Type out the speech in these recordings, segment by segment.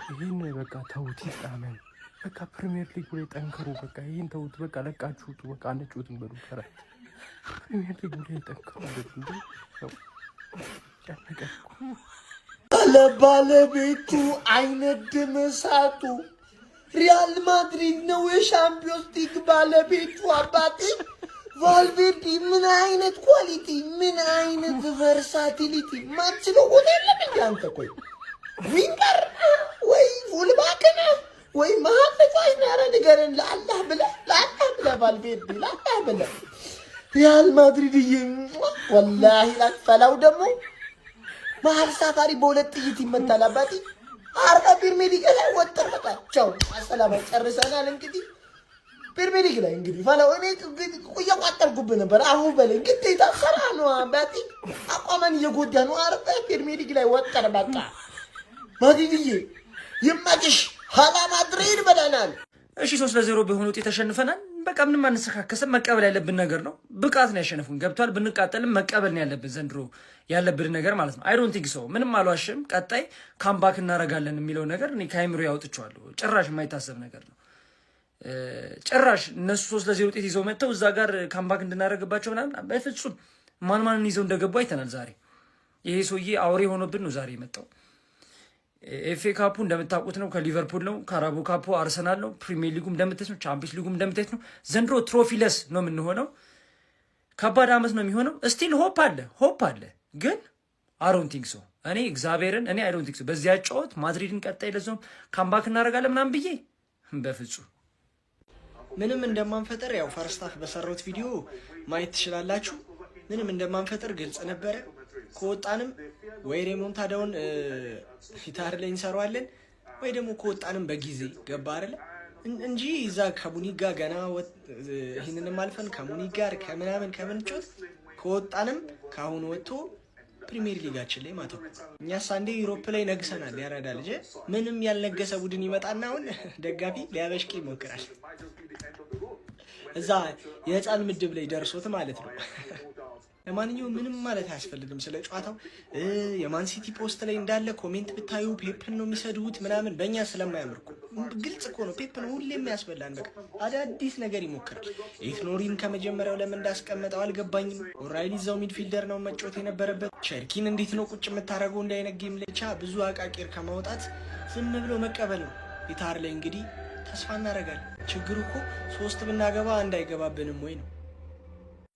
ይሄን በቃ ተውት ይጣመን። በቃ ፕሪሚየር ሊግ ላይ ጠንክሩ። በቃ ይሄን ተውት። በቃ ለቃችሁ ውጡ። በቃ አንጮትም በሉ ከራ ፕሪሚየር ሊግ ላይ ጠንክሩ። እንዴ ነው ጨነቀኩ። ባለቤቱ አይነድም እሳቱ ሪያል ማድሪድ ነው የሻምፒዮንስ ሊግ ባለቤቱ። አባቴ ቫልቬርዲ ምን አይነት ኳሊቲ፣ ምን አይነት ቨርሳቲሊቲ! ማችለው ወደ የለም እንዴ አንተ? ቆይ ዊንገር ወይ ፉልባክ ነህ ወይ መሀል ተጫዋች ነህ? ኧረ ንገረን ለአላህ ብለህ ቫልቬርዲ ለአላህ ብለህ ሪያል ማድሪድዬ ወላሂ ላትፈላው ደግሞ መሀል ሳፋሪ በሁለት ጥይት ይመታል። አባቴ አርባ ፕሪሚየር ሊግ ላይ ወጥተህ በቃ ቻው አሰላም ጨርሰናል። እንግዲህ ፕሪሚየር ሊግ ላይ እንግዲህ ፈላው እኔ እየቋጠርኩብህ ነበር። አሁን በለኝ ግዴታ ሰራ ነው አባቴ። አቋማን እየጎዳ ነው። አርባ ፕሪሚየር ሊግ ላይ ወጥተህ በቃ ማድሪድዬ ይመችሽ። ሀላ ማድሪድ በላናል። እሺ 3-0 በሆነ ውጤት ተሸንፈናል። በቃ ምንም አንሰካከሰም። መቀበል ያለብን ነገር ነው። ብቃት ነው ያሸነፉን። ገብቷል። ብንቃጠልም መቀበል ነው ያለብን። ዘንድሮ ያለብን ነገር ማለት ነው። አይ ዶንት ቲንክ ሶ። ምንም አልዋሽም። ቀጣይ ካምባክ እናደርጋለን የሚለው ነገር እኔ ከአይምሮ ያውጥቻለሁ። ጭራሽ የማይታሰብ ነገር ነው። ጭራሽ እነሱ 3-0 ውጤት ይዘው መጥተው እዛ ጋር ካምባክ እንድናደርግባቸው ምናምን በፍጹም ማንን ይዘው እንደገቡ አይተናል። ዛሬ ይሄ ሰውዬ አውሬ ሆኖብን ነው ዛሬ የመጣው። ኤፍኤ ካፑ እንደምታውቁት ነው ከሊቨርፑል ነው። ካራቦ ካፑ አርሰናል ነው። ፕሪሚየር ሊጉም እንደምታዩት ነው። ቻምፒየንስ ሊጉም እንደምታዩት ነው። ዘንድሮ ትሮፊለስ ነው የምንሆነው። ከባድ አመት ነው የሚሆነው። ስቲል ሆፕ አለ ግን አይ ዶንት ቲንክ ሶ። እኔ እግዚአብሔርን አይ ዶንት ቲንክ ሶ። በዚያ ጨዋታ ማድሪድን ቀጣይ ለዞም ካምባክ እናደርጋለን ምናምን ብዬ በፍጹም ምንም እንደማንፈጠር ያው ፈርስት ሃፍ በሰራሁት ቪዲዮ ማየት ትችላላችሁ። ምንም እንደማንፈጠር ግልጽ ነበረ። ከወጣንም ወይ ሬሞንታዳውን ሂታር ላይ እንሰራዋለን ወይ ደግሞ ከወጣንም በጊዜ ገባ አይደለ እንጂ እዛ ከሙኒክ ጋር ገና ይሄንንም አልፈን ከሙኒክ ጋር ከምናምን ከምንጮት ከወጣንም ካሁን ወጥቶ ፕሪሚየር ሊጋችን ላይ ማተው እኛስ አንዴ ዩሮፕ ላይ ነግሰናል። ያራዳ ልጅ ምንም ያልነገሰ ቡድን ይመጣና አሁን ደጋፊ ሊያበሽቅ ይሞክራል። እዛ የህፃን ምድብ ላይ ደርሶት ማለት ነው። ለማንኛውም ምንም ማለት አያስፈልግም ስለ ጨዋታው። የማን ሲቲ ፖስት ላይ እንዳለ ኮሜንት ብታዩ ፔፕን ነው የሚሰዱት ምናምን በእኛ ስለማያምርኩ ግልጽ እኮ ነው። ፔፕን ሁሌም ያስበላን። በቃ አዳዲስ ነገር ይሞክራል። ኢክኖሪን ከመጀመሪያው ለምን እንዳስቀመጠው አልገባኝም። ኦራይሊ እዛው ሚድፊልደር ነው መጫወት የነበረበት። ቸርኪን እንዴት ነው ቁጭ የምታደርገው እንዳይነት ጌም ላይ? ብቻ ብዙ አቃቂር ከማውጣት ዝም ብሎ መቀበል ነው። ሂታር ላይ እንግዲህ ተስፋ እናደርጋለን። ችግሩ እኮ 3 ብናገባ እንዳይገባብንም ወይ ነው።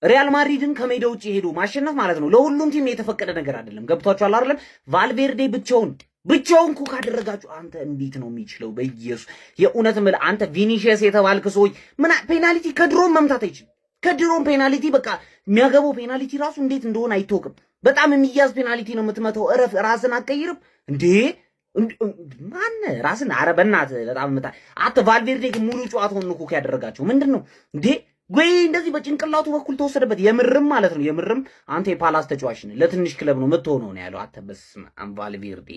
ሪያል ማድሪድን ከሜዳ ውጪ ሄዶ ማሸነፍ ማለት ነው ለሁሉም ቲም የተፈቀደ ነገር አይደለም። ገብቷችኋል አይደለም? ቫልቬርዴ ብቻውን ኩክ አደረጋችሁ። አንተ እንዴት ነው የሚችለው? በኢየሱስ የእውነት ምል አንተ ቪኒሺየስ የተባልክ ሰው ምን ፔናልቲ ከድሮም መምታት አይችልም። ከድሮም ፔናልቲ በቃ የሚያገባው ፔናልቲ ራሱ እንዴት እንደሆነ አይታወቅም። በጣም የሚያዝ ፔናልቲ ነው የምትመታው። እረፍ፣ ራስን አትቀይርም እንዴ? ማን ራስን አረ በእናትህ በጣም መታ አተ ቫልቬርዴ ሙሉ ጨዋታውን ኩክ ያደረጋችሁ ምንድነው እንዴ? ወይ እንደዚህ በጭንቅላቱ በኩል ተወሰደበት። የምርም ማለት ነው የምርም አንተ የፓላስ ተጫዋች ነህ፣ ለትንሽ ክለብ ነው የምትሆነው ነው ያለው። አተ በስማ ቫልቬርዴ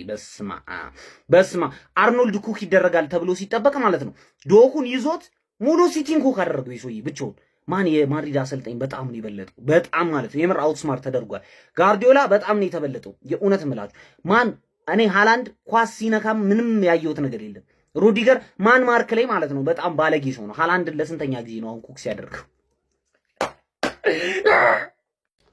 በስማ አርኖልድ ኩክ ይደረጋል ተብሎ ሲጠበቅ ማለት ነው ዶኩን ይዞት ሙሉ ሲቲን ኩክ አደረገው ይሶይ ብቻውን። ማን የማድሪድ አሰልጣኝ በጣም ነው የበለጠው፣ በጣም ማለት ነው የምር አውትስማርት ተደርጓል። ጋርዲዮላ በጣም ነው የተበለጠው የእውነት ምላችሁ ማን እኔ ሃላንድ ኳስ ሲነካም ምንም ያየሁት ነገር የለም። ሩዲገር ማን ማርክ ላይ ማለት ነው በጣም ባለጌ ሰው ነው። ሃላንድን ለስንተኛ ጊዜ ነው አሁን ኩክስ ያደርገው?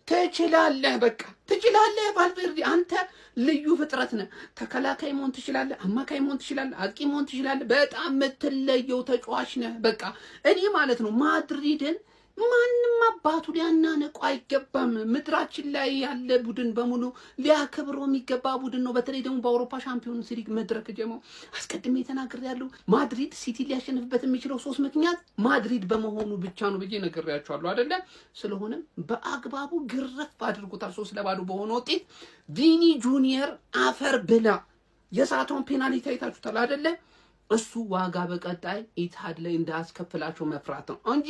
ትችላለህ፣ በቃ ትችላለህ። ቫልቬርዴ አንተ ልዩ ፍጥረት ነህ። ተከላካይ መሆን ትችላለህ፣ አማካይ መሆን ትችላለህ፣ አጥቂ መሆን ትችላለህ። በጣም የምትለየው ተጫዋች ነህ። በቃ እኔ ማለት ነው ማድሪድን ማንም አባቱ ሊያናነቁ አይገባም። ምድራችን ላይ ያለ ቡድን በሙሉ ሊያከብረው የሚገባ ቡድን ነው። በተለይ ደግሞ በአውሮፓ ሻምፒዮንስ ሊግ መድረክ ጀመው አስቀድሜ ተናግሬያለሁ። ማድሪድ ሲቲ ሊያሸንፍበት የሚችለው 3 ምክንያት ማድሪድ በመሆኑ ብቻ ነው ብዬ ነግሬያቸዋለሁ አይደለ? ስለሆነም በአግባቡ ግረፍ አድርጎታል 3-0 በሆነ ውጤት። ቪኒ ጁኒየር አፈር ብላ የሳተውን ፔናልቲ አይታችሁታል አይደለ? እሱ ዋጋ በቀጣይ ኢትሃድ ላይ እንዳያስከፍላቸው መፍራት ነው እንጂ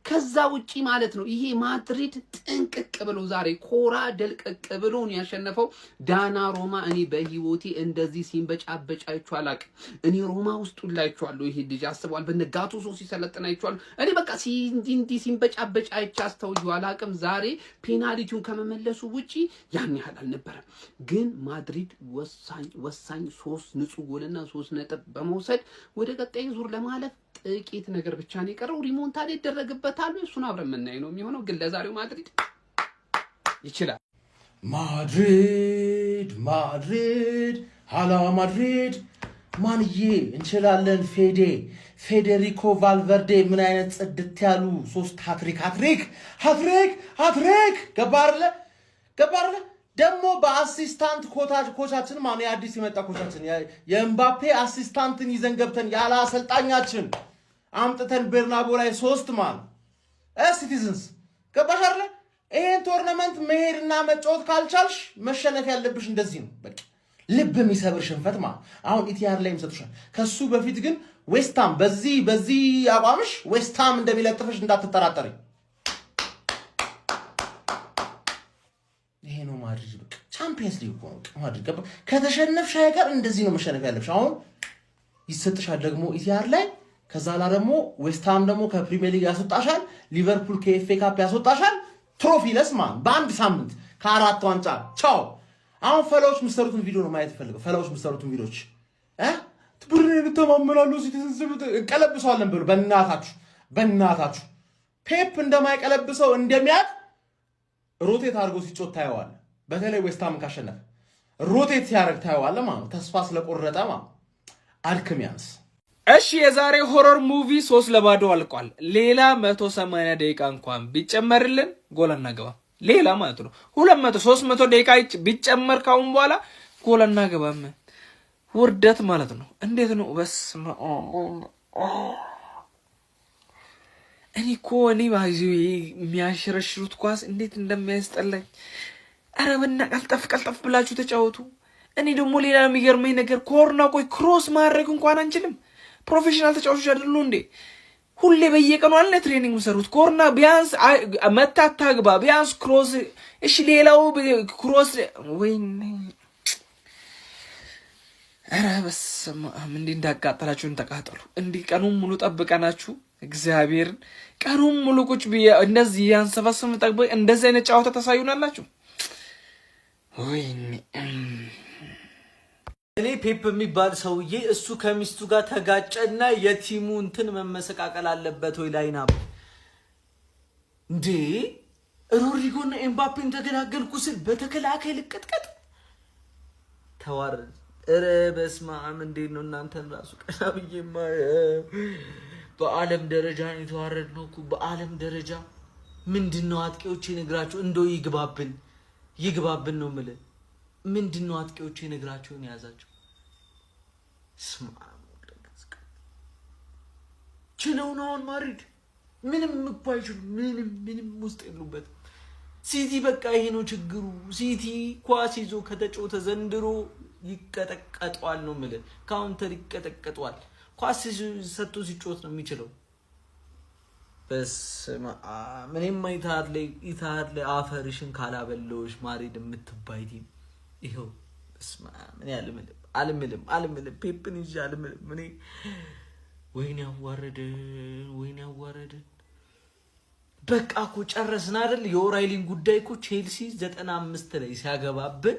ከዛ ውጪ ማለት ነው። ይሄ ማድሪድ ጥንቅቅ ብሎ ዛሬ ኮራ ደልቀቅ ብሎ ነው ያሸነፈው ዳና ሮማ። እኔ በህይወቴ እንደዚህ ሲንበጫበጭ አይቼው አላውቅም። እኔ ሮማ ውስጥ ሁላችኋለሁ። ይሄ ልጅ አስቧል በነጋቱ ሶ ሲሰለጥን አይቼዋለሁ። እኔ በቃ እንዲህ ሲንበጫበጭ አይቼ አስተውዬው አላውቅም። ዛሬ ፔናልቲውን ከመመለሱ ውጪ ያን ያህል አልነበረም። ግን ማድሪድ ወሳኝ 3 ንጹህ ጎልና 3 ነጥብ በመውሰድ ወደ ቀጣይ ዙር ለማለፍ ጥቂት ነገር ብቻ ነው የቀረው። ሪሞንታዳ ይደረግበታል። እሱን አብረን የምናይ ነው የሚሆነው። ግን ለዛሬው ማድሪድ ይችላል። ማድሪድ ሃላ ማድሪድ ማንዬ እንችላለን። ፌዴሪኮ ቫልቨርዴ ምን አይነት ጽድት ያሉ 3 ሃትሪክ ገባርለ ደግሞ በአሲስታንት ኮቻችን ማለት የአዲስ የመጣ ኮቻችን የኤምባፔ አሲስታንትን ይዘን ገብተን ያለ አሰልጣኛችን አምጥተን ቤርናቦ ላይ 3 ሲቲዝንስ ገባሽ አይደል? ይሄን ቶርናመንት መሄድና መጫወት ካልቻልሽ መሸነፍ ያለብሽ እንደዚህ ነው። በቃ ልብ የሚሰብር ሽንፈት አሁን ኢቲአር ላይ ይሰጡሻል። ከሱ በፊት ግን ዌስትሃም በዚህ አቋምሽ ዌስትሃም እንደሚለጥፍሽ እንዳትጠራጠሪ። ይሄ ነው ማድሪድ። በቃ ቻምፒየንስ ሊግ ነው ማድሪድ። ከተሸነፍሽ አይቀር እንደዚህ ነው መሸነፍ ያለብሽ። አሁን ይሰጥሻል ደግሞ ኢቲአር ላይ። ከዛ ላይ ደግሞ ዌስትሃም ደግሞ ከፕሪሚየር ሊግ ያስወጣሻል። ሊቨርፑል ከኤፍኤ ካፕ ያስወጣሻል። ትሮፊለስ በአንድ ሳምንት ከ4 ዋንጫ ቻው። አሁን ፈላዎች ምሰሩትን ቪዲዮ ነው ማየት ፈልገው። ፈላዎች ምሰሩትን ቪዲዮች ቡድን ብተማመናሉ ሲተሰብት እንቀለብሰዋለን ብሎ በእናታችሁ ፔፕ እንደማይቀለብሰው እንደሚያቅ ሮቴት አድርጎ ሲጮት ታየዋል። በተለይ ዌስትሃም ካሸነፈ ሮቴት ሲያደርግ ታየዋል ማለት ተስፋ ስለቆረጠ አድክሚያንስ። እሺ የዛሬ ሆረር ሙቪ 3-0 አልቋል። ሌላ 180 ደቂቃ እንኳን ቢጨመርልን ጎል አናገባም። ሌላ ማለት ነው 200-300 ደቂቃ ቢጨመር ካሁን በኋላ ጎል አናገባም። ውርደት ማለት ነው። እንዴት ነው? በስመ እኔ ባይዙ የሚያሽረሽሩት ኳስ እንዴት እንደሚያስጠላኝ። ኧረ ቀልጠፍ ብላችሁ ተጫወቱ። እኔ ደግሞ ሌላ የሚገርመኝ ነገር ኮርና ክሮስ ማድረግ እንኳን አንችልም። ፕሮፌሽናል ተጫዋቾች አይደሉ እንዴ? ሁሌ በየቀኑ አለ ትሬኒንግ መሰሩት። ኮርና ቢያንስ መታታግባ ቢያንስ ክሮስ። እሺ ሌላው ክሮስ ወይኔ ኧረ በስመ አብ እንዲህ እንዳቃጠላችሁን ተቃጠሉ። እንዲህ ቀኑን ሙሉ ጠብቀናችሁ እግዚአብሔርን ቀኑን ሙሉ ቁጭ ብዬ እንደዚህ ያንሰፈስም ጠብቅ እንደዚህ አይነት ጨዋታ ታሳዩናላችሁ። ወይኔ እኔ ፔፕ የሚባል ሰውዬ እሱ ከሚስቱ ጋር ተጋጨና የቲሙ እንትን መመሰቃቀል አለበት ወይ ላይና እንዴ ሮድሪጎና ኤምባፔን ተገላገልኩ ስል በተከላካይ ልቀጥቀጥ ተዋረድ። ኧረ በስመ አብ እንዴት ነው እናንተን ራሱ ቀና ብዬማ በዓለም ደረጃ ነው የተዋረድነው እኮ በዓለም ደረጃ። ምንድነው አጥቂዎች ይነግራቸው እንደው ይግባብን ነው የምልህ። ምንድነው አጥቂዎች ይነግራቸውን ያዛቸው ስማሙ ለገዝከ ችለው ነው አሁን ማድሪድ ምንም እኮ አይችሉም። ምንም ውስጥ የሉበትም። ሲቲ በቃ ይሄ ነው ችግሩ። ሲቲ ኳስ ይዞ ከተጫወተ ዘንድሮ ይቀጠቀጧል ነው የምልህ። ካውንተር ይቀጠቀጧል። ኳስ ሰጥቶ ሲጫወት ነው የሚችለው። በስመ አብ ምንም ኢትሃድ ላይ አፈርሽን ካላበለውሽ ማድሪድ የምትባይ ቲም ይኸው በስመ አብ እኔ አልምልም ፔፕን ይዤ አልምልም። እኔ ወይኔ አዋረደን። በቃ እኮ ጨረስን አይደል? የኦራይሊን ጉዳይ እኮ ቼልሲ 95 ላይ ሲያገባብን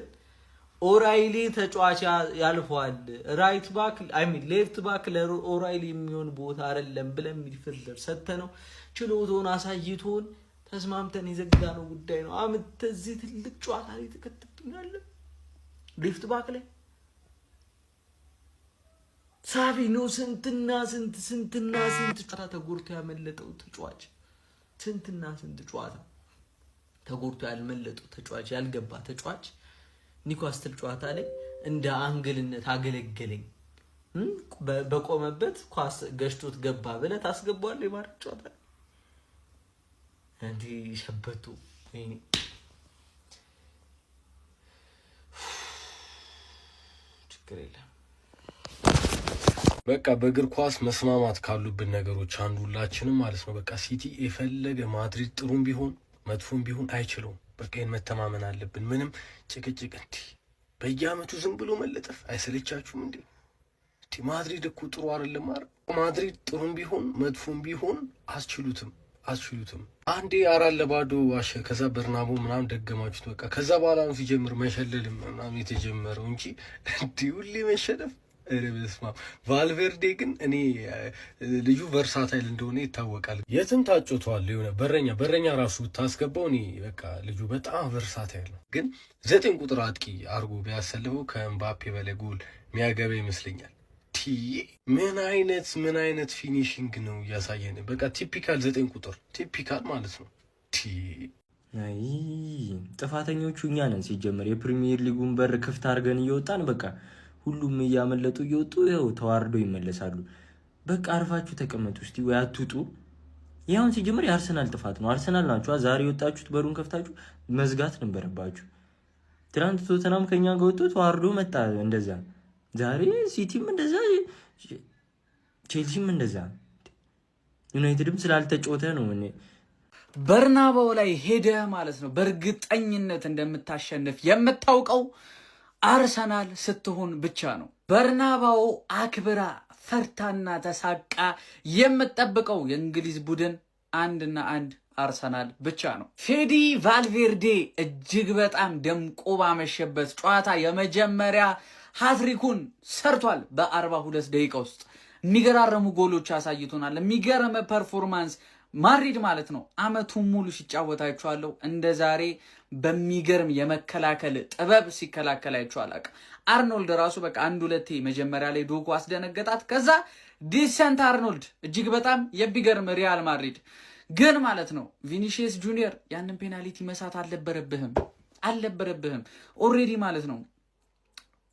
ኦራይሊ ተጫዋች ያልፈዋል። ራይት ባክ ሌፍት ባክ ለኦራይሊ የሚሆን ቦታ አይደለም ብለን ሚድፊልደር ሰተነው ችሎታውን አሳይቶን ተስማምተን የዘጋነው ጉዳይ ነው። አመት እዚህ ትልቅ ጨዋታ ላይ ተከትብኛለህ። ሌፍት ባክ ላይ ሳቪኖ ስንትና ስንት ጨዋታ ተጎድቶ ያመለጠው ተጫዋች ስንትና ስንት ጨዋታ ተጎድቶ ያልመለጠው ተጫዋች ያልገባ ተጫዋች ኒውካስትል ጨዋታ ላይ እንደ አንግልነት አገለገለኝ። በቆመበት ኳስ ገሽቶት ገባ ብለህ ታስገባዋለህ የማድረግ ጨዋታ እንዴ ሸበቱ ወይኔ ችግር የለም። በቃ በእግር ኳስ መስማማት ካሉብን ነገሮች አንዱ ሁላችንም ማለት ነው። በቃ ሲቲ የፈለገ ማድሪድ ጥሩም ቢሆን መጥፎም ቢሆን አይችለውም። በቃ ይህን መተማመን አለብን። ምንም ጭቅጭቅ እንዲህ በየአመቱ ዝም ብሎ መለጠፍ አይሰለቻችሁም እንዴ? ማድሪድ እኮ ጥሩ አይደለም አይደል? ማድሪድ ጥሩም ቢሆን መጥፎም ቢሆን አስችሉትም። አንዴ 4-0 ዋሸ። ከዛ በርናቦ ምናምን ደገማችሁት። በቃ ከዛ በኋላ ነው ሲጀምር መሸለልም ምናምን የተጀመረው እንጂ እንዲህ ሁሌ መሸነፍ። ኧረ በስመ አብ። ቫልቬርዴ ግን እኔ ልጁ ቨርሳታይል እንደሆነ ይታወቃል። የትም ታጭቷል። የሆነ በረኛ ራሱ ታስገባው። እኔ በቃ ልጁ በጣም ቨርሳታይል ነው። ግን 9 ቁጥር አጥቂ አርጎ ቢያሰልፈው ከኤምባፔ በላይ ጎል የሚያገባ ይመስለኛል። ምን አይነት ፊኒሽንግ ነው እያሳየን። በቃ ቲፒካል 9 ቁጥር ቲፒካል ማለት ነው። አይ ጥፋተኞቹ እኛ ነን። ሲጀመር የፕሪሚየር ሊጉን በር ክፍት አድርገን እየወጣን በቃ ሁሉም እያመለጡ እየወጡ ይኸው ተዋርዶ ይመለሳሉ። በቃ አርፋችሁ ተቀመጡ እስቲ ወይ አትውጡ። ያውን ሲጀመር የአርሰናል ጥፋት ነው። አርሰናል ናችሁ ዛሬ የወጣችሁት። በሩን ከፍታችሁ መዝጋት ነበረባችሁ። ትናንት ቶተናም ከኛ ጋር ወጥቶ ተዋርዶ መጣ እንደዛ። ዛሬ ሲቲም እንደዛ፣ ቼልሲም እንደዛ፣ ዩናይትድም ስላልተጫወተ ነው። እኔ በርናባው ላይ ሄደህ ማለት ነው በእርግጠኝነት እንደምታሸንፍ የምታውቀው አርሰናል ስትሆን ብቻ ነው። በርናባው አክብራ ፈርታና ተሳቃ የምትጠብቀው የእንግሊዝ ቡድን አንድና አንድ አርሰናል ብቻ ነው። ፌዲ ቫልቬርዴ እጅግ በጣም ደምቆ ባመሸበት ጨዋታ የመጀመሪያ ሃትሪኩን ሰርቷል። በ42 ደቂቃ ውስጥ የሚገራረሙ ጎሎች አሳይቶናል። የሚገርም ፐርፎርማንስ ማድሪድ ማለት ነው አመቱን ሙሉ ሲጫወታችኋለሁ። እንደ ዛሬ በሚገርም የመከላከል ጥበብ ሲከላከላችሁ አላውቅም። አርኖልድ ራሱ በቃ 1-2 መጀመሪያ ላይ ዶጎ አስደነገጣት። ከዛ ዲሰንት አርኖልድ እጅግ በጣም የሚገርም ሪያል ማድሪድ ግን ማለት ነው ቪኒሺየስ ጁኒየር ያንን ፔናልቲ መሳት አልነበረብህም። ኦሬዲ ማለት ነው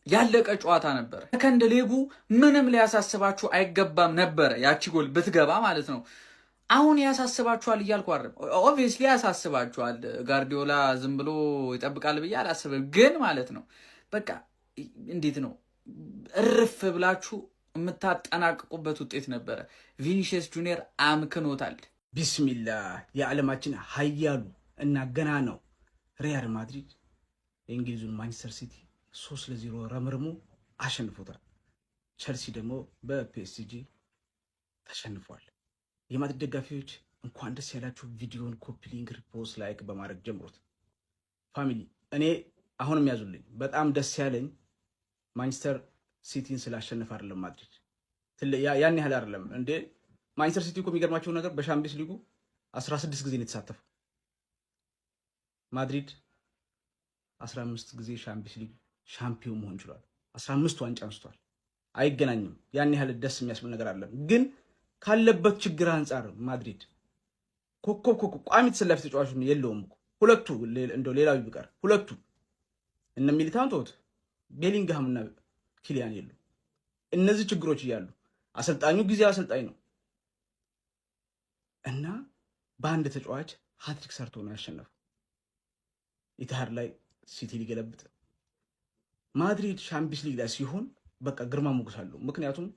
ያለቀ ጨዋታ ነበር። ሰከንድ ሌጉ ምንም ሊያሳስባችሁ አይገባም ነበረ። ያቺ ጎል ብትገባ ማለት ነው። አሁን ያሳስባችኋል እያልኩ አይደለም። ኦብቪየስሊ ያሳስባችኋል። ጋርዲዮላ ዝም ብሎ ይጠብቃል ብዬ አላስብም። ግን ማለት ነው በቃ እንዴት ነው እርፍ ብላችሁ የምታጠናቅቁበት ውጤት ነበረ። ቪኒሺየስ ጁኒየር አምክኖታል። ቢስሚላህ የዓለማችን ሀያሉ እና ገና ነው ሪያል ማድሪድ የእንግሊዙን ማንቸስተር ሲቲ 3-0 ረምርሞ አሸንፎታል። ቸልሲ ደግሞ በፒኤስጂ ተሸንፏል። የማድሪድ ደጋፊዎች እንኳን ደስ ያላችሁ። ቪዲዮን ኮፒ ሊንክ፣ ሪፖስት፣ ላይክ በማድረግ ጀምሮት። ፋሚሊ እኔ አሁንም ያዙልኝ በጣም ደስ ያለኝ ማንቸስተር ሲቲን ስላሸነፈ አይደለም። ማድሪድ ያን ያህል አይደለም እንዴ። ማንቸስተር ሲቲ እኮ የሚገርማቸው ነገር በሻምፒዮንስ ሊጉ 16 ጊዜ ነው የተሳተፈው። ማድሪድ 15 ጊዜ ሻምፒዮንስ ሊግ ሻምፒዮን መሆን ችሏል። 15 ዋንጫ አንስቷል። አይገናኝም። ያን ያህል ደስ የሚያስብል ነገር አለ። ግን ካለበት ችግር አንጻር ማድሪድ ኮከብ ቋሚ ተሰላፊ ተጫዋች የለውም እኮ ሁለቱ፣ እንደው ሌላው ቢቀር ሁለቱ እነ ሚሊታን ተውት፣ ቤሊንግሃም እና ኪሊያን የሉ። እነዚህ ችግሮች እያሉ አሰልጣኙ ጊዜ አሰልጣኝ ነው እና በአንድ ተጫዋች ሃትሪክ ሰርቶ ነው ያሸነፈው። ኢትሃድ ላይ ሲቲ ሊገለብጥ ማድሪድ ሻምፒዮንስ ሊግ ላይ ሲሆን በቃ ግርማ ሞገስ አለው። ምክንያቱም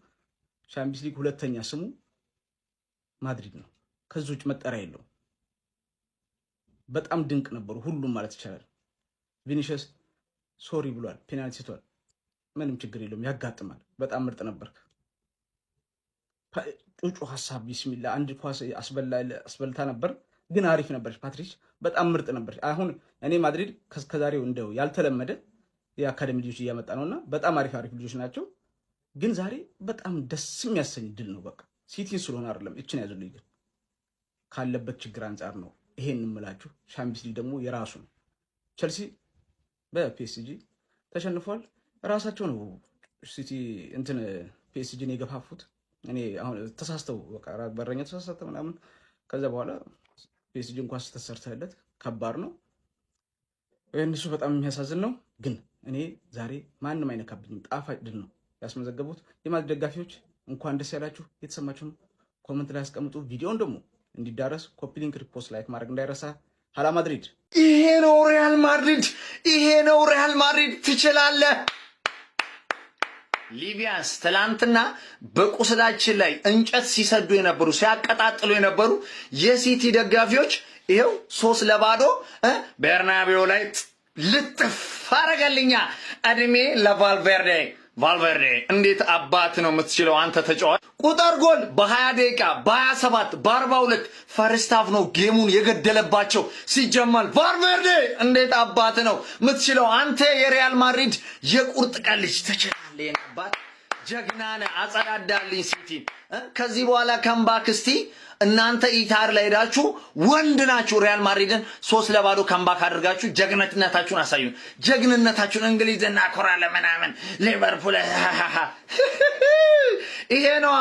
ሻምፒዮንስ ሊግ ሁለተኛ ስሙ ማድሪድ ነው። ከዚህ ውጭ መጠሪያ የለውም። በጣም ድንቅ ነበሩ ሁሉም ማለት ይቻላል። ቪኒሺየስ ሶሪ ብሏል፣ ፔናልቲ ስቷል። ምንም ችግር የለውም፣ ያጋጥማል። በጣም ምርጥ ነበርክ። ጩጩ ሐሳብ ቢስሚላ አንድ ኳስ አስበልታ ነበር፣ ግን አሪፍ ነበርሽ ፓትሪስ፣ በጣም ምርጥ ነበር። አሁን እኔ ማድሪድ ከዛሬው እንደው ያልተለመደ የአካዳሚ ልጆች እያመጣ ነውና በጣም አሪፍ ልጆች ናቸው። ግን ዛሬ በጣም ደስ የሚያሰኝ ድል ነው። በቃ ሲቲን ስለሆነ አይደለም። እችን ያዙልኝ። ግን ካለበት ችግር አንጻር ነው ይሄን እንምላችሁ። ሻምፒዮንስ ሊግ ደግሞ የራሱ ነው። ቸልሲ በፒኤስጂ ተሸንፏል። ራሳቸው ነው ሲቲ እንትን ፒኤስጂን የገፋፉት። እኔ አሁን ተሳስተው በቃ በረኛ ተሳስተተ ምናምን ከዛ በኋላ ፒኤስጂ እንኳን ስተሰርተለት ከባድ ነው። እነሱ በጣም የሚያሳዝን ነው። ግን እኔ ዛሬ ማንም አይነካብኝም። ጣፋጭ ድል ነው ያስመዘገቡት። የማድሪድ ደጋፊዎች እንኳን ደስ ያላችሁ። የተሰማችሁን ኮመንት ላይ ያስቀምጡ። ቪዲዮውን ደግሞ እንዲዳረስ ኮፒ ሊንክ፣ ሪፖስት፣ ላይክ ማድረግ እንዳይረሳ። ሀላ ማድሪድ። ይሄ ነው ሪያል ማድሪድ፣ ይሄ ነው ሪያል ማድሪድ። ትችላለህ። ሊቢያንስ ትላንትና በቁስላችን ላይ እንጨት ሲሰዱ የነበሩ ሲያቀጣጥሉ የነበሩ የሲቲ ደጋፊዎች ይሄው 3-0 በርናቤው ላይ ልጥፍ አረጋልኛ። እድሜ ለቫልቬርዴ። ቫልቬርዴ እንዴት አባት ነው የምትችለው አንተ ተጫዋች። ቁጥር ጎል በ20 ደቂቃ በ27 በ42 ፈርስት ሃፍ ነው ጌሙን የገደለባቸው። ሲጀመር ቫልቬርዴ እንዴት አባት ነው የምትችለው አንተ የሪያል ማድሪድ የቁርጥ ቀን ልጅ ትችላለህ። የነባት ጀግናነ አጸዳዳልኝ ሲቲ። ከዚህ በኋላ ከምባክ እስቲ እናንተ ኢታር ላይ ሄዳችሁ ወንድ ናችሁ ሪያል ማድሪድን 3-0 ከምባክ አድርጋችሁ ጀግንነታችሁን አሳዩ። ጀግንነታችሁን እንግሊዝና ኮራለ ምናምን ሊቨርፑል ይሄ ነው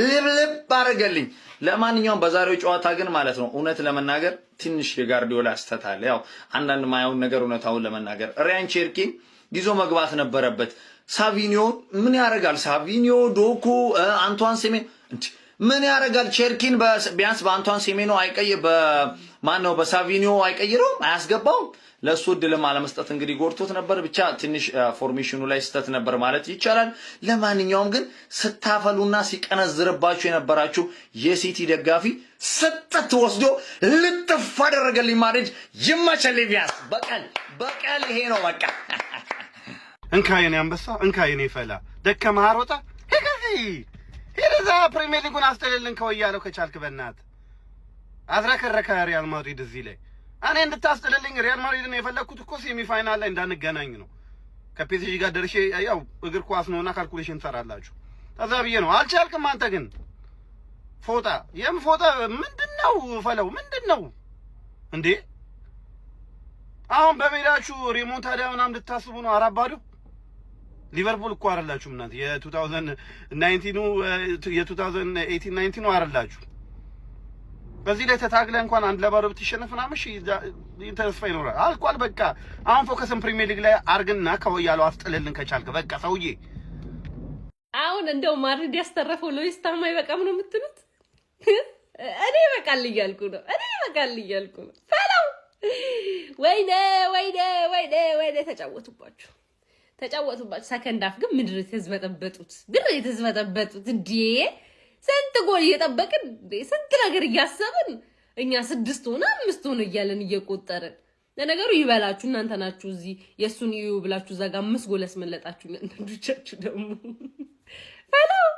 ልብልብ አረገልኝ። ለማንኛውም በዛሬው ጨዋታ ግን ማለት ነው እውነት ለመናገር ትንሽ የጋርዲዮላ አስተታለ ያው አንዳንድ ማየውን ነገር እውነታውን ለመናገር ሪያን ቼርኪን ይዞ መግባት ነበረበት። ሳቪኒዮ ምን ያረጋል? ሳቪኒዮ ዶኩ አንቷን ሴሜን ምን ያረጋል? ቼርኪን ቢያንስ በአንቷን ሴሜኖ አይቀይ በማን ነው በሳቪኒዮ አይቀይረውም፣ አያስገባውም። ለሱ ድልም አለመስጠት እንግዲህ ጎርቶት ነበር። ብቻ ትንሽ ፎርሜሽኑ ላይ ስተት ነበር ማለት ይቻላል። ለማንኛውም ግን ስታፈሉና ሲቀነዝርባችሁ የነበራችሁ የሲቲ ደጋፊ ስጥት ወስዶ ልጥፍ አደረገልኝ ማለት ይመቸል። ቢያንስ በቀል ይሄ ነው በቃ። እንካ የኔ አንበሳ፣ እንካ የኔ ፈላ፣ ደከመህ አሮጣ ሄደዛ ፕሪሚየር ሊጉን አስጠልልን ከወያለው ከቻልክ በእናት አዝረከረከ ሪያል ማድሪድ እዚህ ላይ እኔ እንድታስጠልልኝ ሪያል ማድሪድን የፈለኩት እኮ ሴሚ ፋይናል ላይ እንዳንገናኝ ነው። ከፒኤስጂ ጋር ደርሼ ያው እግር ኳስ ነውና ካልኩሌሽን ትሰራላችሁ ከዛ ብዬ ነው። አልቻልክም አንተ ግን ፎጣ ፎጣ ምንድነው ፈለው ምንድነው እንዴ? አሁን በሜዳችሁ ሪሞንታዳ ምናምን ልታስቡ ነው? አራባዱ ሊቨርፑል እኮ አይደላችሁም እናንተ የ2018-19 ነው አይደላችሁ። በዚህ ላይ ተታግለ እንኳን 1-0 ብትሸነፍ ምናምን እሺ ተስፋ ይኖራል። አልቋል በቃ። አሁን ፎከስን ፕሪሚየር ሊግ ላይ አርግና ከወያለው አስጥልልን ከቻልክ በቃ ሰውዬ። አሁን እንደው ማድሪድ ያስተረፈው ሉዊስ ታማ አይበቃም ነው የምትሉት? እኔ በቃል እያልኩ ነው ፈላው ወይኔ ተጫወቱባችሁ። ሰከንድ ሃፍ ግን ምድር የተዝበጠበጡት እንዴ! ስንት ጎል እየጠበቅን ስንት ነገር እያሰብን እኛ 6 ሆነ 5 ሆነ እያለን እየቆጠርን። ለነገሩ ይበላችሁ እናንተ ናችሁ እዚህ የሱን እዩ ብላችሁ ዘጋ 5 ጎል ያስመለጣችሁ እናንተቻችሁ ደግሞ ፈላው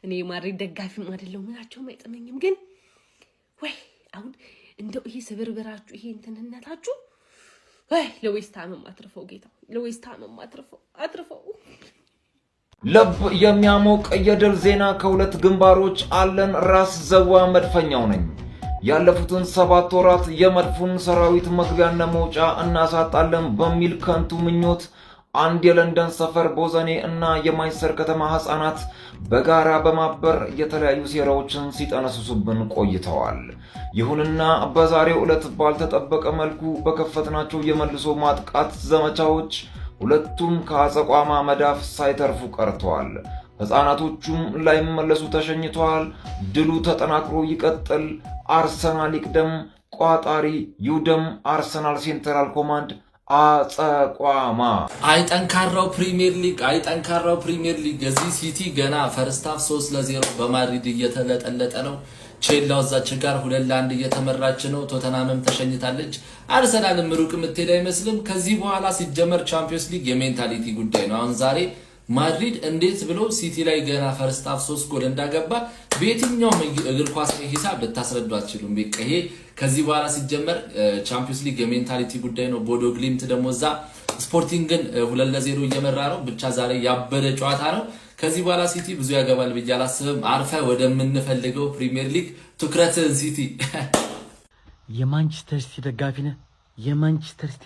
እኔ ማድሪድ ደጋፊም አይደለም ምናቸውም አይጠመኝም። ግን ወይ አሁን እንደው ይሄ ስብርብራችሁ ይሄ እንትንነታችሁ ወይ ለዌስታምም አትርፈው ጌታው ለዌስታምም አትርፈው። ልብ የሚያሞቅ የድል ዜና ከሁለት ግንባሮች አለን። ራስ ዘዋ መድፈኛው ነኝ። ያለፉትን 7 ወራት የመድፉን ሰራዊት መግቢያና መውጫ እናሳጣለን በሚል ከንቱ ምኞት አንድ የለንደን ሰፈር ቦዘኔ እና የማንቸስተር ከተማ ህፃናት በጋራ በማበር የተለያዩ ሴራዎችን ሲጠነስሱብን ቆይተዋል። ይሁንና በዛሬው ዕለት ባልተጠበቀ መልኩ በከፈትናቸው የመልሶ ማጥቃት ዘመቻዎች ሁለቱም ከአጸቋማ መዳፍ ሳይተርፉ ቀርተዋል። ህፃናቶቹም ላይመለሱ ተሸኝተዋል። ድሉ ተጠናክሮ ይቀጥል። አርሰናል ይቅደም፣ ቋጣሪ ይውደም። አርሰናል ሴንትራል ኮማንድ አጸቋማ። አይጠንካራው ፕሪሚየር ሊግ እዚህ ሲቲ ገና ፈርስት ሃፍ 3-0 በማድሪድ እየተለጠለጠ ነው። ቼልሲው እዛች ጋር 2-1 እየተመራች ነው። ቶተናምም ተሸኝታለች። አርሰናልም ሩቅ የምትሄድ አይመስልም። ከዚህ በኋላ ሲጀመር ቻምፒዮንስ ሊግ የሜንታሊቲ ጉዳይ ነው። አሁን ዛሬ ማድሪድ እንዴት ብሎ ሲቲ ላይ ገና ፈርስት ሃፍ 3 ጎል እንዳገባ በየትኛውም እግር ኳስ ሂሳብ ልታስረዱ አትችሉም። በቃ ይሄ ከዚህ በኋላ ሲጀመር ቻምፒዮንስ ሊግ የሜንታሊቲ ጉዳይ ነው። ቦዶ ግሊምት ደግሞ እዛ ስፖርቲንግን 2-0 እየመራ ነው። ብቻ ዛሬ ያበደ ጨዋታ ነው። ከዚህ በኋላ ሲቲ ብዙ ያገባል ብዬ አላስብም። አርፈ ወደምንፈልገው ፕሪሚየር ሊግ ትኩረትን ሲቲ። የማንቸስተር ሲቲ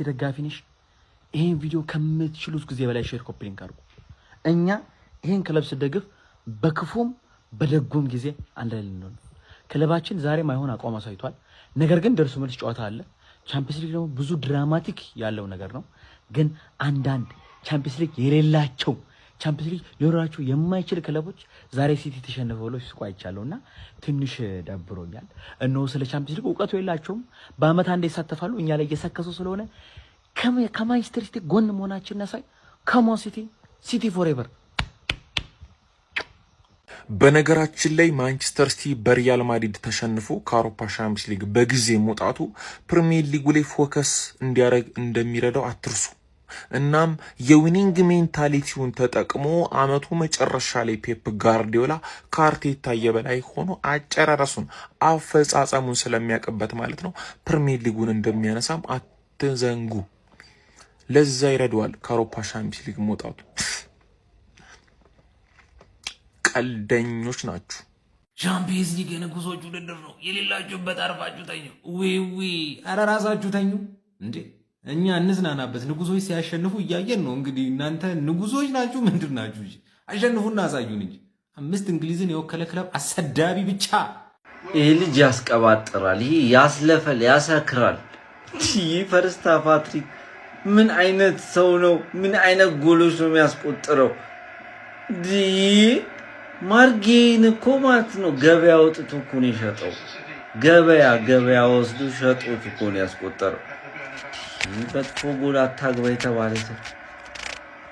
ደጋፊ ነሽ? ይሄን ቪዲዮ ከምትችሉት ጊዜ በላይ ሼር ኮፒ ሊንክ አድርጉ። እኛ ይሄን ክለብ ስደግፍ በክፉም በደጉም ጊዜ አንድ ላይ ልንሆን። ክለባችን ዛሬ ማይሆን አቋም አሳይቷል። ነገር ግን ደርሶ መልስ ጨዋታ አለ። ቻምፒየንስ ሊግ ደግሞ ብዙ ድራማቲክ ያለው ነገር ነው። ግን አንዳንድ ቻምፒየንስ ሊግ የሌላቸው ቻምፒየንስ ሊግ ሊወራቸው የማይችል ክለቦች ዛሬ ሲቲ ተሸነፈው ብለው ሲስቁ አይቻለሁና ትንሽ ደብሮኛል። እነሆ ስለ ቻምፒየንስ ሊግ እውቀቱ የላቸውም። በአመት አንዴ ይሳተፋሉ። እኛ ላይ እየሰከሱ ስለሆነ ከማንቸስተር ሲቲ ጎን መሆናችን እናሳይ። ከሞን ሲቲ ፎሬቨር። በነገራችን ላይ ማንቸስተር ሲቲ በሪያል ማድሪድ ተሸንፎ ከአውሮፓ ሻምፒዮንስ ሊግ በጊዜ መውጣቱ ፕሪሚየር ሊጉ ላይ ፎከስ እንዲያደርግ እንደሚረዳው አትርሱ። እናም የዊኒንግ ሜንታሊቲውን ተጠቅሞ አመቱ መጨረሻ ላይ ፔፕ ጋርዲዮላ ከአርቴታ የበላይ ሆኖ አጨራረሱን አፈጻጸሙን ስለሚያቀበት ማለት ነው ፕሪሚየር ሊጉን እንደሚያነሳም አትዘንጉ። ለዛ ይረዳዋል ከአውሮፓ ሻምፒዮንስ ሊግ መውጣቱ። ቀልደኞች ናችሁ። ቻምፒየንስ ሊግ የንጉሶች ውድድር ነው። የሌላችሁበት አርፋችሁ ተኙ። ዊ ኧረ ራሳችሁ ተኙ እንዴ! እኛ እንዝናናበት። ንጉሶች ሲያሸንፉ እያየን ነው። እንግዲህ እናንተ ንጉሶች ናችሁ ምንድን ናችሁ? አሸንፉና አሳዩን እንጂ 5 እንግሊዝን የወከለ ክለብ አሰዳቢ ብቻ። ይሄ ልጅ ያስቀባጥራል፣ ይሄ ያስለፈል፣ ያሰክራል። ይህ ፈርስታ ፓትሪክ ምን አይነት ሰው ነው? ምን አይነት ጎሎች ነው የሚያስቆጥረው? ማርጌን እኮ ማለት ነው ገበያ ወጥቶ እኮ ነው የሸጠው። ገበያ ወስዶ ሸጦት እኮ ነው ያስቆጠረው። በጥፎ ጎል አታግባ የተባለ ሰው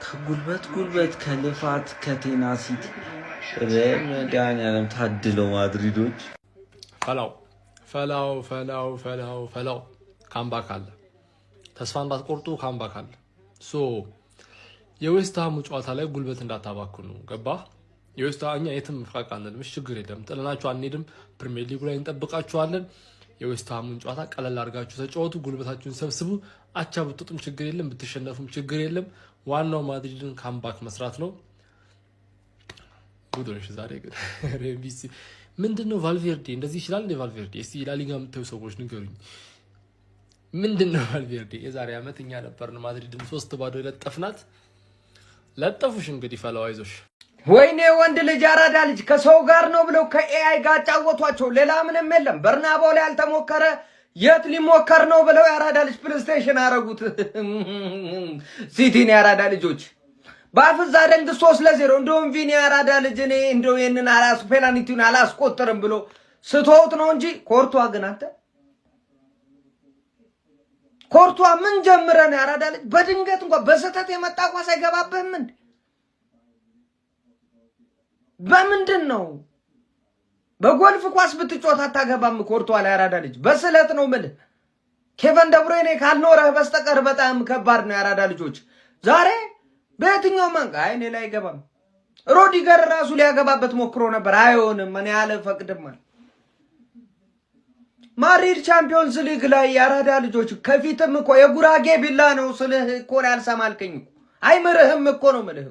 ከጉልበት ከልፋት ከቴናሲቲ በመድኃኒዓለም ታድለው ማድሪዶች። ፈላው ካምባክ አለ። ተስፋ እንዳትቆርጡ ካምባክ አለ። የዌስትሃሙ ጨዋታ ላይ ጉልበት እንዳታባክኑ። ገባ? የዌስትሃም እኛ የትም ፍቃቅ አንልም። ችግር የለም። ጥለናችሁ አንሄድም። ፕሪሚየር ሊጉ ላይ እንጠብቃችኋለን። የዌስትሃሙን ጨዋታ ቀለል አድርጋችሁ ተጫወቱ። ጉልበታችሁን ሰብስቡ። አቻ ብትወጡም ችግር የለም፣ ብትሸነፉም ችግር የለም። ዋናው ማድሪድን ካምባክ መስራት ነው። ጉዶሽ ዛሬ ግን ሬቢሲ ምንድነው? ቫልቬርዴ እንደዚህ ይችላል እንዴ? ቫልቬርዴ እስቲ ላሊጋ የምታዩ ሰዎች ንገሩኝ። ምንድነው ቫልቬርዴ? የዛሬ አመት እኛ ነበርን ማድሪድን 3-0 የለጠፍናት። ለጠፉሽ እንግዲህ ፈላው አይዞሽ። ወይኔ ወንድ ልጅ አራዳ ልጅ ከሰው ጋር ነው ብለው ከኤአይ ጋር ጫወቷቸው። ሌላ ምንም የለም። በርናባው ላይ ያልተሞከረ የት ሊሞከር ነው ብለው የአራዳ ልጅ ፕሌይስቴሽን አረጉት። ሲቲን የአራዳ ልጆች በአፍዛ ደንግ 3-0 እንደውም ቪኒ የአራዳ ልጅ እኔ እንደው ይሄንን ፔናልቲውን አላስቆጥርም ብሎ ስተውት ነው እንጂ ኮርቷ ግን አንተ ኮርቷ ምን ጀምረን የአራዳ ልጅ በድንገት እንኳን በስተት የመጣ ኳስ አይገባብህም እንዴ? በምንድን ነው? በጎልፍ ኳስ ብትጮት አታገባም። ኮርቷ ላይ አራዳ ልጅ በስለት ነው ምን ኬቨን ደብሮይኔ ካልኖረህ በስተቀር በጣም ከባድ ነው። የአራዳ ልጆች ዛሬ በየትኛው መንጋ አይኔ ላይ አይገባም። ሮዲገር ራሱ ሊያገባበት ሞክሮ ነበር። አይሆንም፣ እኔ አልፈቅድም። ማድሪድ ቻምፒዮንስ ሊግ ላይ የአራዳ ልጆች ከፊትም እኮ የጉራጌ ቢላ ነው ስልህ እኮ ያልሰማልከኝ እኮ አይምርህም እኮ ነው ምልህ።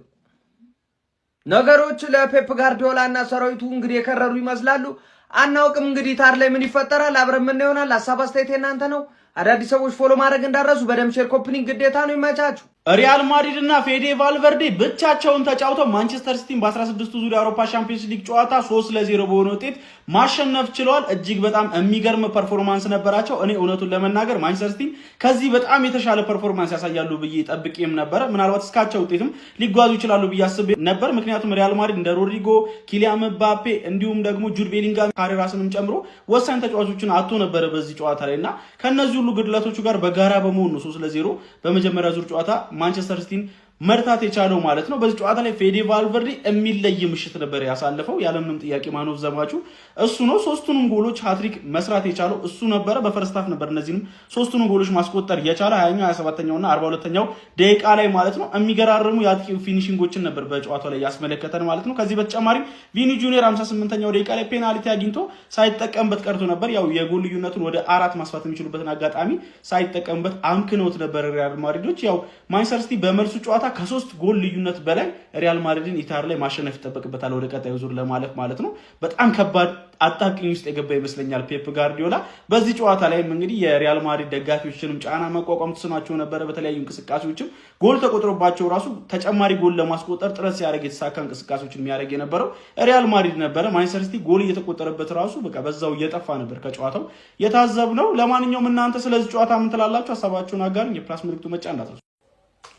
ነገሮች ለፔፕ ጋርዲዮላ እና ሰራዊቱ እንግዲህ የከረሩ ይመስላሉ። አናውቅም እንግዲህ ታር ላይ ምን ይፈጠራል አብረን ምን ይሆናል። ሀሳብ አስተያየት እናንተ ነው። አዳዲስ ሰዎች ፎሎ ማድረግ እንዳረሱ በደም ሼር ኮፒኒንግ ግዴታ ነው። ይመቻችሁ። ሪያል ማድሪድ እና ፌዴ ቫልቨርዴ ብቻቸውን ተጫውተው ማንቸስተር ሲቲን በ16ቱ ዙር የአውሮፓ ሻምፒዮንስ ሊግ ጨዋታ 3-0 በሆነ ውጤት ማሸነፍ ችለዋል። እጅግ በጣም የሚገርም ፐርፎርማንስ ነበራቸው። እኔ እውነቱን ለመናገር ማንቸስተር ሲቲ ከዚህ በጣም የተሻለ ፐርፎርማንስ ያሳያሉ ብዬ ጠብቄም ነበረ። ምናልባት እስካቸው ውጤትም ሊጓዙ ይችላሉ ብዬ አስቤ ነበር። ምክንያቱም ሪያል ማድሪድ እንደ ሮድሪጎ፣ ኪሊያን ምባፔ እንዲሁም ደግሞ ጁድ ቤሊንጋም ካሬራስንም ጨምሮ ወሳኝ ተጫዋቾችን አጥቶ ነበረ በዚህ ጨዋታ ላይ እና ከነዚህ ሁሉ ግድለቶቹ ጋር በጋራ በመሆን ነው 3-0 በመጀመሪያ ዙር ጨዋታ ማንቸስተር ሲቲን መርታት የቻለው ማለት ነው። በዚህ ጨዋታ ላይ ፌዴ ቫልቨርዴ የሚለይ ምሽት ነበር ያሳለፈው። ያለምንም ጥያቄ ማን ኦፍ ዘ ማቹ እሱ ነው። ሶስቱንም ጎሎች ሃትሪክ መስራት የቻለው እሱ ነበረ። በፈርስት ሃፍ ነበር እነዚህንም ሶስቱንም ጎሎች ማስቆጠር የቻለ 20ኛው 27ኛው እና 42ኛው ደቂቃ ላይ ማለት ነው። የሚገራርሙ የአጥቂ ፊኒሺንጎችን ነበር በጨዋታው ላይ ያስመለከተን ማለት ነው። ከዚህ በተጨማሪ ቪኒ ጁኒየር 58ኛው ደቂቃ ላይ ፔናልቲ አግኝቶ ሳይጠቀምበት ቀርቶ ነበር። ያው የጎል ልዩነቱን ወደ 4 ማስፋት የሚችሉበትን አጋጣሚ ሳይጠቀምበት አምክነውት ነበር ሪያል ማድሪዶች። ያው ማንቸስተር ሲቲ በመልሱ ጨዋታ ከ3 ጎል ልዩነት በላይ ሪያል ማድሪድን ኢታር ላይ ማሸነፍ ይጠበቅበታል ወደ ቀጣዩ ዙር ለማለፍ ማለት ነው። በጣም ከባድ አጣብቂኝ ውስጥ የገባ ይመስለኛል ፔፕ ጋርዲዮላ። በዚህ ጨዋታ ላይም እንግዲህ የሪያል ማድሪድ ደጋፊዎችንም ጫና መቋቋም ተስኗቸው ነበረ። በተለያዩ እንቅስቃሴዎችም ጎል ተቆጥሮባቸው ራሱ ተጨማሪ ጎል ለማስቆጠር ጥረት ሲያደርግ የተሳካ እንቅስቃሴዎችን የሚያደርግ የነበረው ሪያል ማድሪድ ነበረ። ማንቸስተር ሲቲ ጎል እየተቆጠረበት ራሱ በቃ በዛው እየጠፋ ነበር ከጨዋታው የታዘብነው። ለማንኛውም እናንተ ስለዚህ ጨዋታ ምን ትላላችሁ? ሀሳባችሁን አጋሩኝ። የፕላስ ምልክቱ መጫ እንዳትረሱ።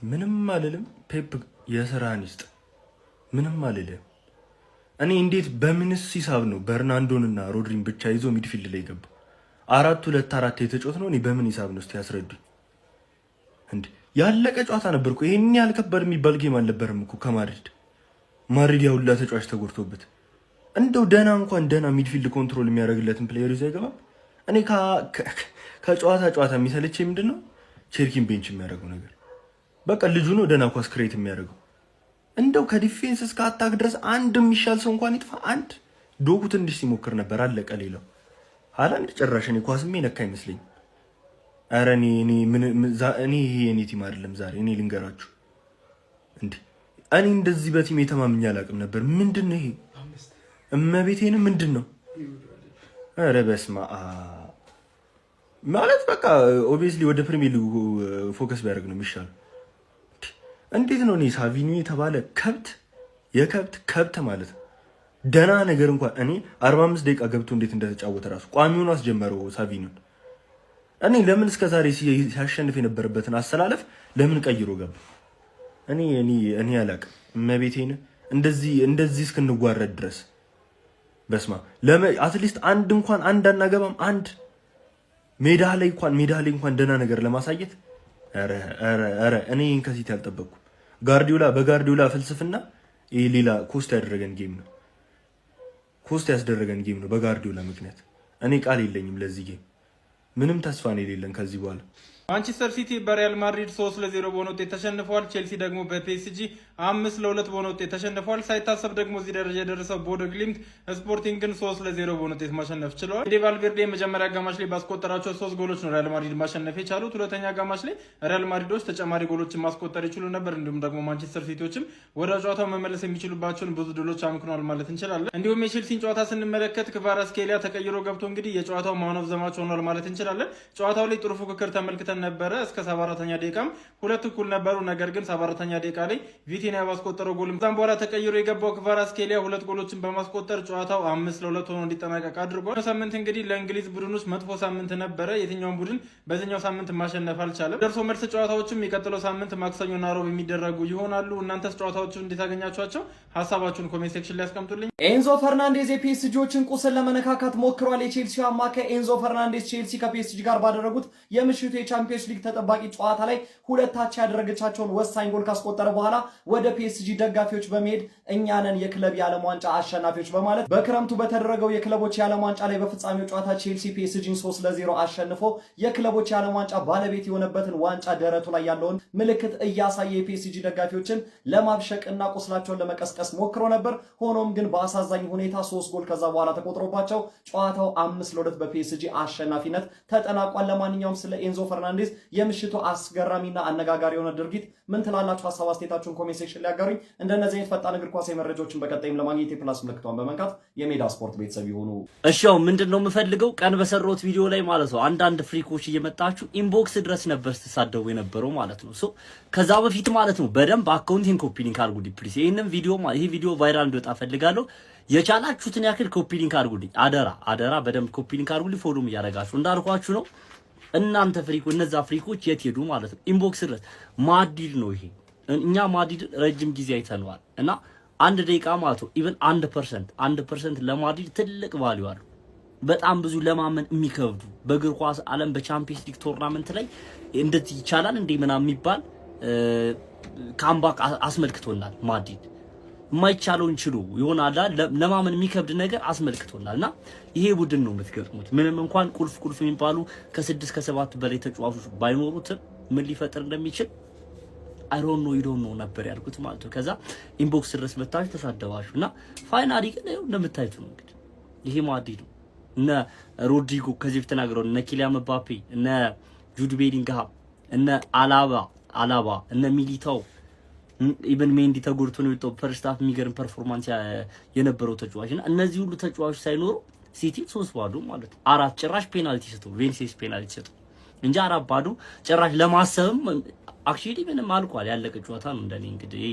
ምንም አልልም። ፔፕ የስራን ይስጥ። ምንም አልልም። እኔ እንዴት በምንስ ሂሳብ ነው በርናንዶንና ሮድሪን ብቻ ይዞ ሚድፊልድ ላይ ገባ? 4-2-4 የተጫወት ነው። እኔ በምን ሂሳብ ነው እስቲ ያስረዱኝ። እንዴ ያለቀ ጨዋታ ነበር እኮ። ይሄን ያህል ከባድ የሚባል ጌም አልነበረም እኮ ከማድሪድ ያውላ ተጫዋች ተጎድቶበት እንደው ደህና ሚድፊልድ ኮንትሮል የሚያደርግለትን ፕሌየር ይዞ አይገባም። እኔ ከጨዋታ የሚሰለች ምንድን ነው ቼርኪን ቤንች የሚያደርገው ነገር። በቃ ልጁ ነው ደህና ኳስ ክሬት የሚያደርገው። እንደው ከዲፌንስ እስከ አታክ ድረስ አንድ የሚሻል ሰው እንኳን ይጥፋ። አንድ ዶኩ ትንሽ ሲሞክር ነበር፣ አለቀ። ሌላው ሃላንድ ጭራሽ እኔ ኳስም ነካ አይመስለኝም። ኧረ እኔ ይሄ የኔ ቲም አይደለም ዛሬ። እኔ ልንገራችሁ እንዴ እኔ እንደዚህ በቲም የተማምኜ አላውቅም ነበር። ምንድን ነው ይሄ? እመቤቴን ምንድን ነው? ኧረ በስመ አብ ማለት በቃ ኦብቪየስሊ ወደ ፕሪሚየር ሊጉ ፎከስ ቢያደርግ ነው የሚሻለው። እንዴት ነው እኔ ሳቪኒ የተባለ የከብት ከብት ማለት ነው ደህና ነገር እንኳን እኔ 45 ደቂቃ ገብቶ እንዴት እንደተጫወተ ራሱ ቋሚውን አስጀመረው ሳቪኒን። እኔ ለምን እስከዛሬ ሲያሸንፍ የነበረበትን አሰላለፍ ለምን ቀይሮ ገባ? እኔ አላውቅም። እመቤቴን እንደዚህ እስክንጓረድ ድረስ በስማ አትሊስት አንድ አናገባም። አንድ ሜዳ ላይ እንኳን ደህና ነገር ለማሳየት ኧረ እኔ ከሲቲ አልጠበቅኩም። በጋርዲዮላ ፍልስፍና ይሄ ሌላ ኮስት ያስደረገን ጌም ነው በጋርዲዮላ ምክንያት። እኔ ቃል የለኝም ለዚህ ጌም። ምንም ተስፋ ነው የሌለን ከዚህ በኋላ። ማንቸስተር ሲቲ በሪያል ማድሪድ 3-0 በሆነ ውጤት ተሸንፈዋል። ቼልሲ ደግሞ በፒኤስጂ 5-2 በሆነ ውጤት ተሸንፈዋል። ሳይታሰብ ደግሞ እዚህ ደረጃ የደረሰው ቦዶ ግሊምት ስፖርቲንግን 3-0 በሆነ ውጤት ማሸነፍ ችለዋል። ዴ ቫልቬርዴ የመጀመሪያ አጋማሽ ላይ ባስቆጠራቸው 3 ጎሎች ነው ሪያል ማድሪድ ማሸነፍ የቻሉት። ሁለተኛ አጋማሽ ላይ ሪያል ማድሪዶች ተጨማሪ ጎሎችን ማስቆጠር ይችሉ ነበር። እንዲሁም ደግሞ ማንቸስተር ሲቲዎችም ወደ ጨዋታው መመለስ የሚችሉባቸውን ብዙ ድሎች አምክነዋል ማለት እንችላለን። እንዲሁም የቼልሲን ጨዋታ ስንመለከት ክቫራትስኬሊያ ተቀይሮ ገብቶ እንግዲህ የጨዋታው ማን ኦፍ ዘ ማች ሆኗል ማለት እንችላለን። ጨዋታው ላይ ጥሩ ፉክክር ተመልክተን ነበረ። እስከ 74ኛ ደቂቃም ሁለት እኩል ነበሩ። ነገር ግን 74ኛ ደቂቃ ላይ ቪቲኒያ ባስቆጠረው ጎል ከዛም በኋላ ተቀይሮ የገባው ክቫራትስኬሊያ 2 ጎሎችን በማስቆጠር ጨዋታው 5-2 ሆኖ እንዲጠናቀቅ አድርጓል። ሳምንት እንግዲህ ለእንግሊዝ ቡድኖች መጥፎ ሳምንት ነበረ። የትኛውን ቡድን በዚህኛው ሳምንት ማሸነፍ አልቻለም። ደርሶ መልስ ጨዋታዎችም የቀጥለው ሳምንት ማክሰኞና ሮብ የሚደረጉ ይሆናሉ። እናንተስ ጨዋታዎቹን እንዴት አገኛችኋቸው? ሀሳባችሁን ኮሜንት ሴክሽን ላይ ያስቀምጡልኝ። ኤንዞ ፈርናንዴዝ የፒኤስጂዎችን ቁስል ለመነካካት ሞክሯል። የቼልሲው አማካይ ኤንዞ ፈርናንዴዝ ቼልሲ ከፒኤስጂ ጋር ባደረጉት የምሽቱ የቻምፒየንስ ሊግ ተጠባቂ ጨዋታ ላይ ሁለታቻ ያደረገቻቸውን ወሳኝ ጎል ካስቆጠረ በኋላ ወደ ፒኤስጂ ደጋፊዎች በመሄድ እኛንን የክለብ የዓለም ዋንጫ አሸናፊዎች በማለት በክረምቱ በተደረገው የክለቦች የዓለም ዋንጫ ላይ በፍጻሜው ጨዋታ ቼልሲ ፒኤስጂን 3-0 አሸንፎ የክለቦች የዓለም ዋንጫ ባለቤት የሆነበትን ዋንጫ ደረቱ ላይ ያለውን ምልክት እያሳየ የፒኤስጂ ደጋፊዎችን ለማብሸቅና ቁስላቸውን ለመቀስቀስ ሞክሮ ነበር። ሆኖም ግን በአሳዛኝ ሁኔታ 3 ጎል ከዛ በኋላ ተቆጥሮባቸው ጨዋታው 5-2 በፒኤስጂ አሸናፊነት ተጠናቋል። ለማንኛውም ስለ ኤንዞ ፈርናንዴዝ የምሽቱ አስገራሚና አነጋጋሪ የሆነ ድርጊት ምን ትላላችሁ? ሀሳብ አስተያየታችሁን ኮሜንት ሴክሽን ላይ አጋሩኝ። እንደነዚህ አይነት ፈጣን እግር ኳስ መረጃዎችን በቀጣይም ለማግኘት የፕላስ ምልክቷን በመንካት የሜዳ ስፖርት ቤተሰብ ይሁኑ። እሺ ያው ምንድነው የምፈልገው ቀን በሰራሁት ቪዲዮ ላይ ማለት ነው አንዳንድ ፍሪኮች እየመጣችሁ ኢንቦክስ ድረስ ነበር ስትሳደቡ የነበረው ማለት ነው። ከዛ በፊት ማለት ነው በደንብ አካውንቲንግ ኮፒ ሊንክ አድርጉልኝ ፕሊዝ። ይሄ ቪዲዮ ቫይራል እንዲወጣ ፈልጋለሁ። የቻላችሁትን ያክል ኮፒ ሊንክ አድርጉልኝ። አደራ በደንብ ኮፒ ሊንክ አድርጉልኝ። ፎሎም እያደረጋችሁ እንዳልኳችሁ ነው። እናንተ እነዛ ፍሪኮች የት ሄዱ ማለት ነው? ኢንቦክስ ድረስ ማድሪድ ነው ይሄ። እኛ ማድሪድ ረጅም ጊዜ አይተነዋል እና 1 ደቂቃ ማለት ነው ኢቭን 1% ለማድሪድ ትልቅ ቫልዩ አለው። በጣም ብዙ ለማመን የሚከብዱ በእግር ኳስ ዓለም በቻምፒየንስ ሊግ ቶርናመንት ላይ እንደዚህ ይቻላል እንዴ ምናምን የሚባል ካምባክ አስመልክቶናል። ማድሪድ የማይቻለውን ችሎ ይሆናል ለማመን የሚከብድ ነገር አስመልክቶናልና ይሄ ቡድን ነው የምትገጥሙት። ምንም እንኳን ቁልፍ የሚባሉ ከ6 ከ7 በላይ ተጫዋቾች ባይኖሩት ምን ሊፈጥር እንደሚችል አይ ዶንት ኖ ነበር ያልኩት ማለት ነው። ከዛ ኢንቦክስ ድረስ መታችሁ ተሳደባችሁና ፋይናሊ ግን እንደምታዩት ነው እንግዲህ ይሄ ማድሪድ ነው። እነ ሮድሪጎ ከዚህ በፊት ተናግረው እነ ኪሊያን ምባፔ እነ ጁድ ቤሊንግሃም እነ አላባ እነ ሚሊታው ኢቨን ሜንዲ ተጎድቶ ነው የወጣው። ፈርስት ሃፍ የሚገርም ፐርፎርማንስ የነበረው ተጫዋችና እነዚህ ሁሉ ተጫዋቾች ሳይኖሩ ሲቲ 3-0 ማለት ነው። 4 ጭራሽ ፔናልቲ ሰጡ፣ ቬንሲስ ፔናልቲ ሰጡ እንጂ 4-0 ጭራሽ ለማሰብም አክቹሊ ምንም አልቋል። ያለቀ ጨዋታ ነው። እንደኔ እንግዲህ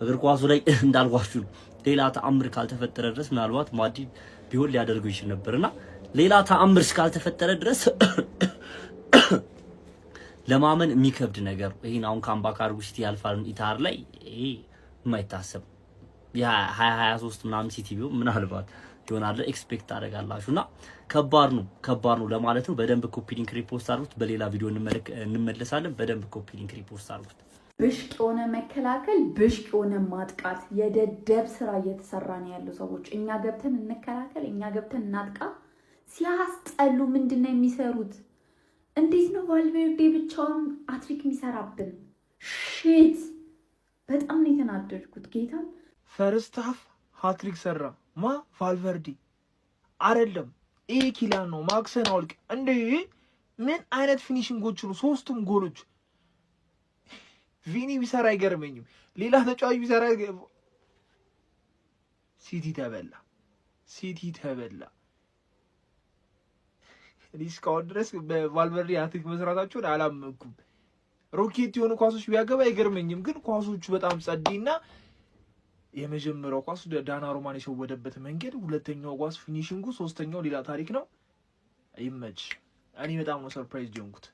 እግር ኳሱ ላይ እንዳልኳችሁ ሌላ ተአምር ካልተፈጠረ ድረስ ምናልባት ማድሪድ ቢሆን ሊያደርገው ይችል ነበርና ሌላ ተአምር ካልተፈጠረ ድረስ ለማመን የሚከብድ ነገር ይሄን አሁን ካምባክ አድርጉ ሲቲ ያልፋል ኢታር ላይ ይሄ የማይታሰብ የ2023 ምናምን ሲቲ ቢሆን ምናልባት ይሆናል ኤክስፔክት አደርጋላችሁና ከባድ ነው ለማለት ነው። በደንብ ኮፒ ሊንክ ሪፖስት አድርጉት። በሌላ ቪዲዮ እንመለሳለን። በደንብ ኮፒ ሊንክ ሪፖስት አድርጉት። ብሽቅ የሆነ መከላከል፣ ብሽቅ የሆነ ማጥቃት፣ የደደብ ስራ እየተሰራ ነው ያለው። ሰዎች እኛ ገብተን እንከላከል፣ እኛ ገብተን እናጥቃ። ሲያስጠሉ ምንድነው የሚሰሩት? እንዴት ነው ቫልቬርዴ ብቻውን አትሪክ የሚሰራብን? ሺት በጣም ነው የተናደድኩት። ጌታን ፈርስት ሃፍ ሃትሪክ ሰራ ማ ቫልቨርዴ አይደለም፣ ይሄ ኪላን ነው ማክሰን አውልቅ እንዴ! ምን አይነት ፊኒሽንጎች ነው ሶስቱም ጎሎች? ቪኒ ቢሰራ አይገርመኝም፣ ሌላ ተጫዋች ቢሰራ። ሲቲ ተበላ። እኔ እስካሁን ድረስ በቫልቨርዴ ሃትሪክ መስራታቸውን አላመንኩም። ሮኬት የሆኑ ኳሶች ቢያገባ አይገርመኝም፣ ግን ኳሶቹ በጣም ጸዴና የመጀመሪያው ኳስ ዳናሩማን የሸወደበት መንገድ፣ ሁለተኛው ኳስ ፊኒሽንጉ፣ ሶስተኛው ሌላ ታሪክ ነው። ይመች። እኔ በጣም ነው ሰርፕራይዝ ጀንኩት።